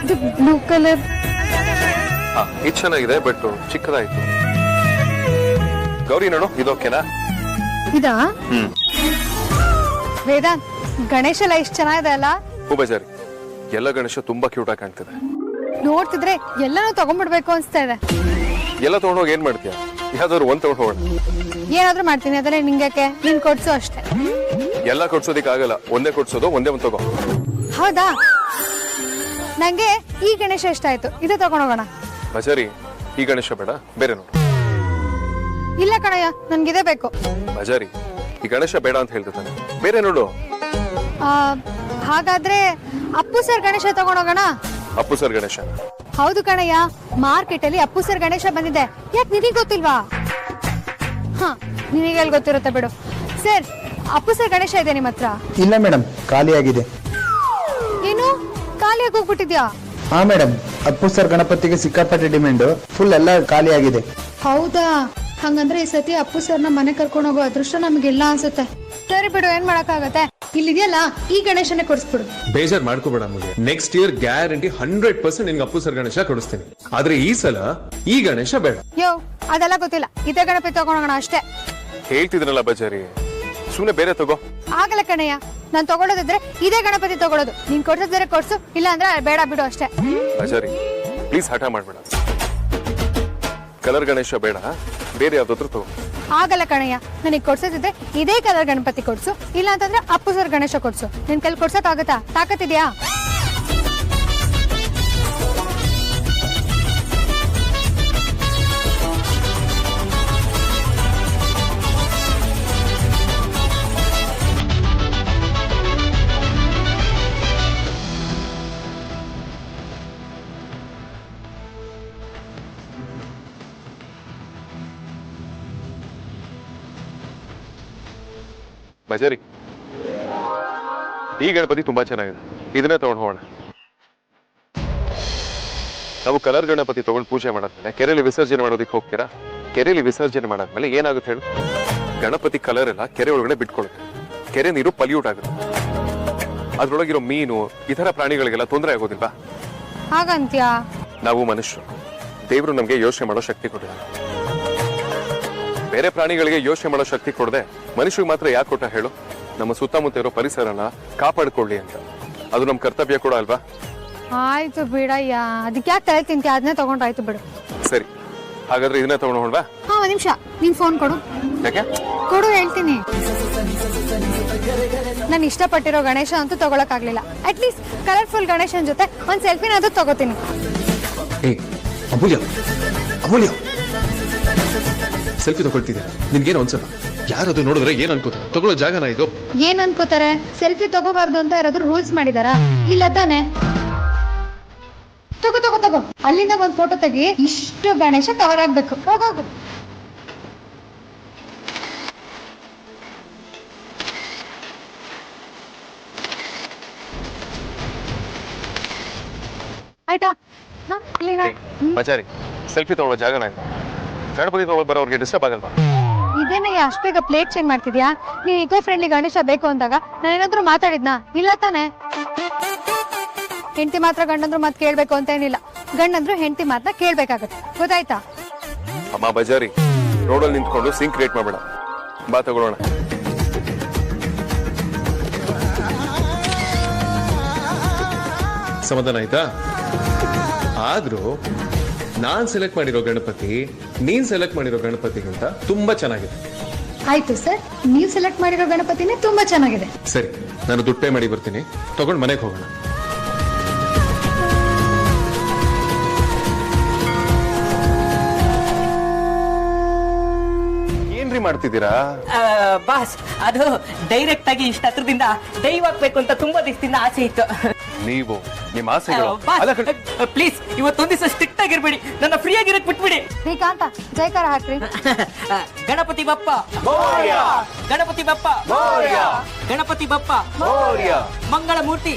ಇದು blue colour. ಇದು ಚೆನ್ನಾಗಿದೆ ಬಟ್ ಚಿಕ್ಕದಾಯ್ತು. ಗೌರಿ ನೋಡು ಇದು ಓಕೆನಾ? ಇದಾ? ವೇದಾಂತ್, ಗಣೇಶ ಎಲ್ಲ ಇಷ್ಟು ಚೆನ್ನಾಗಿದೆ ಅಲ್ಲ? ಬಜಾರಿ ಎಲ್ಲ ಗಣೇಶ ತುಂಬಾ ಕ್ಯೂಟ್ ಆಗಿ ಕಾಣ್ತಿದೆ. ನೋಡ್ತಿದ್ರೆ ಎಲ್ಲಾನು ತಗೊಂಡ್ಬಿಡ್ಬೇಕು ಅನ್ಸ್ತಾ ಇದೆ. ಎಲ್ಲ ತಗೊಂಡೋಗಿ ಏನ್ ಮಾಡ್ತೀಯ? ಯಾವ್ದಾದ್ರು ಒಂದ್ ತಗೊಂಡು ಹೋಗೋಣ. ಏನಾದ್ರೂ ಮಾಡ್ತೀನಿ, ಅದನ್ನೇ ನಿಂಗೆ ನೀನ್ ಕೊಡ್ಸು ಅಷ್ಟೇ. ಎಲ್ಲ ಕೊಡ್ಸೋದಿಕ್ ಆಗಲ್ಲ, ಒಂದೇ ಕೊಡ್ಸೋದು, ಒಂದೇ ಒಂದ್ ತಗೋ. ಹೌದಾ? ನಂಗೆ ಈ ಗಣೇಶ ಇಷ್ಟ ಆಯ್ತು, ಇದೇ ತಗೊಂಡೋಗೋಣ. ಬಜಾರಿ ಈ ಗಣೇಶ ಬೇಡ, ಬೇರೆ ನೋಡು. ಇಲ್ಲ ಕಣಯ್ಯ, ನನ್ಗಿದೇ ಬೇಕು. ಬಜಾರಿ ಈ ಗಣೇಶ ಬೇಡ ಅಂತ ಹೇಳ್ತಾನೆ, ಬೇರೆ ನೋಡು. ಹಾಗಾದ್ರೆ ಅಪ್ಪು ಸರ್ ಗಣೇಶ ತಗೊಂಡೋಗೋಣ. ಅಪ್ಪು ಸರ್ ಗಣೇಶ? ಹೌದು ಕಣಯ್ಯ, ಮಾರ್ಕೆಟ್ ಅಲ್ಲಿ ಅಪ್ಪು ಸರ್ ಗಣೇಶ ಬಂದಿದೆ. ಯಾಕೆ ನಿನಗೆ ಗೊತ್ತಿಲ್ವಾ? ಹ, ನಿನಗೆ ಗೊತ್ತಿರುತ್ತೆ ಬಿಡು. ಸರ್, ಅಪ್ಪು ಸರ್ ಗಣೇಶ ಇದೆ ನಿಮ್ಮ ಹತ್ರ? ಇಲ್ಲ ಮೇಡಮ್, ಖಾಲಿಯಾಗಿದೆ. ಏನು, ಖಾಲಿಯಾಗಿ ಹೋಗ್ಬಿಟ್ಟಿದ್ಯಾ? ಹಾ ಮೇಡಮ್, ಅಪ್ಪು ಸರ್ ಗಣಪತಿಗೆ ಸಿಕ್ಕಾಪಟ್ಟೆ ಡಿಮ್ಯಾಂಡ್, ಫುಲ್ ಎಲ್ಲ ಖಾಲಿಯಾಗಿದೆ. ಹೌದಾ? ಹಂಗಂದ್ರೆ ಈ ಸತಿ ಅಪ್ಪು ಸರ್ನ ಮನೆ ಕರ್ಕೊಂಡು ಹೋಗೋ ಅದೃಷ್ಟ ನಮಗೆಲ್ಲ ಅನ್ಸುತ್ತೆ. ಸರಿ ಬಿಡು, ಏನ್ ಮಾಡಕ್ಕಾಗತ್ತೆ. ಇಲ್ಲಿದೆಯಲ್ಲ, ಈ ಗಣೇಶನೇ ಕೊಡಿಸ್ಬಿಡು. ಬೇಜಾರ್ ಮಾಡ್ಕೋಬೇಡ ನಮಗೆ. ನೆಕ್ಸ್ಟ್ ಇಯರ್ ಗ್ಯಾರಂಟಿ 100% ನಿನ್ಗೆ ಅಪ್ಪು ಸರ್ ಗಣೇಶ ಕೊಡಿಸ್ತೀನಿ. ಆದ್ರೆ ಈ ಸಲ ಈ ಗಣೇಶ ಬೇಡ. ಯೋ, ಅದೆಲ್ಲ ಗೊತ್ತಿಲ್ಲ, ಇದೇ ಗಣಪತಿ ತಗೊಂಡೋಗೋಣ ಅಷ್ಟೇ. ಹೇಳ್ತಿದ್ರಲ್ಲ ಬಜಾರಿ, ಸುಮ್ನೆ ಬೇರೆ ತಗೋ. ಆಗಲ್ಲ ಕಣಯ್ಯ, ನಾನ್ ತಗೊಳ್ಳೋದಿದ್ರೆ ಇದೇ ಗಣಪತಿ ತಗೊಳ್ಳೋದು. ನೀನ್ ಕೊಡ್ಸಿದ್ರೆ ಕೊಡ್ಸು, ಇಲ್ಲ ಅಂದ್ರೆ ಬೇಡ ಬಿಡು ಅಷ್ಟೇ. ಬಜಾರಿ ಪ್ಲೀಸ್ ಹಠ ಮಾಡ್ಬೇಡ. ಕಲರ್ ಗಣೇಶ ಬೇಡ, ಬೇರೆ ಯಾವ್ದಾದ್ರು ತಗೋ. ಆಗಲ್ಲ ಕಣಯ್ಯ, ನನಗೆ ಕೊಡ್ಸೋದಿದ್ರೆ ಇದೇ ಕಲರ್ ಗಣಪತಿ ಕೊಡ್ಸು, ಇಲ್ಲ ಅಂತಂದ್ರೆ ಅಪ್ಪು ಸರ್ ಗಣೇಶ ಕೊಡ್ಸು. ನಿನ್ ಕೈಲಿ ಕೊಡ್ಸಕ್ ಆಗತ್ತಾ? ತಾಕತ್ತಿದ್ಯಾ? ಬಜಾರಿ ಈ ಗಣಪತಿ ತುಂಬಾ ಚೆನ್ನಾಗಿದೆ, ಇದನ್ನೇ ತಗೊಂಡು ಹೋಗೋಣ. ನಾವು ಕಲರ್ ಗಣಪತಿ ತಗೊಂಡು ಪೂಜೆ ಮಾಡಾದ್ಮೇಲೆ ಕೆರೆಯಲ್ಲಿ ವಿಸರ್ಜನೆ ಮಾಡೋದಕ್ಕೆ ಹೋಗ್ತೀರಾ? ಕೆರೆಯಲ್ಲಿ ವಿಸರ್ಜನೆ ಮಾಡಾದ್ಮೇಲೆ ಏನಾಗುತ್ತೆ ಹೇಳು? ಗಣಪತಿ ಕಲರ್ ಎಲ್ಲ ಕೆರೆ ಒಳಗಡೆ ಬಿಟ್ಕೊಳ್ಳುತ್ತೆ, ಕೆರೆ ನೀರು ಪಲ್ಯೂಟ್ ಆಗುತ್ತೆ. ಅದ್ರೊಳಗಿರೋ ಮೀನು ಈ ತರ ಪ್ರಾಣಿಗಳಿಗೆಲ್ಲ ತೊಂದರೆ ಆಗೋದಿಲ್ವಾ? ಹಾಗಂತ್ಯಾ? ನಾವು ಮನುಷ್ಯರು, ದೇವರು ನಮ್ಗೆ ಯೋಚನೆ ಮಾಡೋ ಶಕ್ತಿ ಕೊಟ್ಟಿದ್ದಾರೆ. ಬೇರೆ ಪ್ರಾಣಿಗಳಿಗೆ ಯೋಚನೆ ಮಾಡೋ ಶಕ್ತಿ ಕೊಡದೆ ಮನುಷ್ಯರಿಗೆ ಮಾತ್ರ ಯಾಕೆ ಕೊಟ್ಟ ಹೇಳು? ನಮ್ಮ ಸುತ್ತಮುತ್ತ ಇರೋ ಪರಿಸರನ ಕಾಪಾಡ್ಕೊಳ್ಳಿ ಅಂತ. ಅದು ನಮ್ ಕರ್ತವ್ಯ ಕೂಡ ಅಲ್ವಾ? ಆಯ್ತು ಬಿಡಯ್ಯ, ಅದಕ್ಕೆ ಯಾಕೆ ತಲೆ ತಿಂತೀಯ? ಅದನ್ನೇ ತಗೊಂಡ್ರಾಯ್ತು ಬಿಡು. ಸರಿ, ಹಾಗಾದ್ರೆ ಇದನ್ನೇ ತಗೊಂಡು ಹೋಗ್ವಾ? ಹಾ, ಒಂದ್ ನಿಮಿಷ, ನೀನ್ ಫೋನ್ ಕೊಡು. ಯಾಕೆ? ಕೊಡು, ಹೇಳ್ತೀನಿ. ನಾನು ಇಷ್ಟಪಟ್ಟಿರೋ ಗಣೇಶ ಅಂತೂ ತಗೊಳಕ್ ಆಗ್ಲಿಲ್ಲ. ಅಟ್ಲೀಸ್ಟ್ ಕಲರ್ಫುಲ್ ಗಣೇಶನ್ ಜೊತೆ ಒಂದ್ ಸೆಲ್ಫಿನಾದ್ರೂ ತಗೋತೀನಿ. ಅಮೂಲ್ಯ, ಅಮೂಲ್ಯ, ಸೆಲ್ಫಿ ತಗೊಳ್ತಿದ್ಯಾ? ನಿನ್ಗೇನು ಅನ್ಸಲ್ಲ? ಯಾರದು ನೋಡಿದ್ರೆ ಏನ್ ಅನ್ಕೋತಾರೆ? ತಗೊಳ್ಳೋ ಜಾಗನ ಇದು? ಏನ್ ಅನ್ಕೋತಾರೆ? ಸೆಲ್ಫಿ ತಗೋಬಾರ್ದು ಅಂತ ಯಾರಾದ್ರೂ ರೂಲ್ಸ್ ಮಾಡಿದಾರಾ? ಇಲ್ಲ ತಾನೆ? ತಗೋ ತಗೋ ತಗೋ, ಅಲ್ಲಿಂದ ಒಂದ್ ಫೋಟೋ ತೆಗಿ. ಇಷ್ಟು ಗಣೇಶ ಕವರ್ ಆಗ್ಬೇಕು. ಹೋಗೋಗು. ಆಯ್ತಾ? ಬಜಾರಿ ಸೆಲ್ಫಿ ತಗೊಳ್ಳೋ ಜಾಗನ ಇದು. ಗಣಪತಿ ತಗೊಳ್ಳೋ ಬರೋರ್ಗೆ ಡಿಸ್ಟರ್ಬ್ ಆಗಲ್ವಾ? ಇದೇನೇ ಅಷ್ಟು ಬೇಗ ಪ್ಲೇಟ್ ಚೇಂಜ್ ಮಾಡ್ತಿದ್ಯಾ? ನೀನ್ ಇಕೋ ಫ್ರೆಂಡ್ಲಿ ಗಣೇಶ ಬೇಕು ಅಂದಾಗ ನಾನೇನಾದ್ರೂ ಮಾತಾಡಿದ್ನಾ? ಇಲ್ಲ ತಾನೆ? ಹೆಂಡತಿ ಮಾತ್ರ ಗಂಡಂದ್ರು ಮಾತು ಕೇಳ್ಬೇಕು ಅಂತ ಏನಿಲ್ಲ, ಗಂಡಂದ್ರು ಹೆಂಡತಿ ಮಾತ್ರ ಕೇಳ್ಬೇಕಾಗತ್ತೆ. ಗೊತ್ತಾಯ್ತಾ? ಅಮ್ಮ ಬಜಾರಿ, ರೋಡಲ್ಲಿ ನಿಂತ್ಕೊಂಡು ಸಿಂಕ್ ಕ್ರಿಯೇಟ್ ಮಾಡಬೇಡ. ಬಾ ತಗೊಳ್ಳೋಣ. ಸಮಾಧಾನ ಆಯ್ತಾ? ಆದ್ರೂ ನಾನ್ ಸೆಲೆಕ್ಟ್ ಮಾಡಿರೋ ಗಣಪತಿ ನೀನ್ ಸೆಲೆಕ್ಟ್ ಮಾಡಿರೋ ಗಣಪತಿಗಿಂತ ತುಂಬಾ ಚೆನ್ನಾಗಿದೆ. ಆಯ್ತು ಸರ್, ನೀವು ಸೆಲೆಕ್ಟ್ ಮಾಡಿರೋ ಗಣಪತಿನೇ ತುಂಬಾ ಚೆನ್ನಾಗಿದೆ. ಸರಿ, ನಾನು ದುಡ್ಡು ಪೇ ಮಾಡಿ ಬರ್ತೀನಿ, ತಗೊಂಡು ಮನೆಗೆ ಹೋಗೋಣ. ಏನ್ರಿ ಮಾಡ್ತಿದ್ದೀರಾ? ಬಾಸ್, ಅದು ಡೈರೆಕ್ಟ್ ಆಗಿ ಇಷ್ಟ ಹತ್ರದಿಂದ ಡೈವ್ ಆಗ್ಬೇಕು ಅಂತ ತುಂಬಾ ದಿವಸದಿಂದ ಆಸೆ ಇತ್ತು. ನೀವು ನಿಮ್ಮ ಆಸೆಗಳು ಪ್ಲೀಸ್ ಇವತ್ತೊಂದ್ ದಿವಸ ಸ್ಟ್ರಿಕ್ಟ್ ಆಗಿರ್ಬೇಡಿ, ನನ್ನ ಫ್ರೀ ಆಗಿರಕ್ ಬಿಟ್ಬಿಡಿ. ಶ್ರೀಕಾಂತ, ಜೈಕಾರ ಹಾಕ್ರಿ. ಗಣಪತಿ ಬಪ್ಪ, ಗಣಪತಿ ಬಪ್ಪ, ಗಣಪತಿ ಬಪ್ಪ, ಮಂಗಳ ಮೂರ್ತಿ.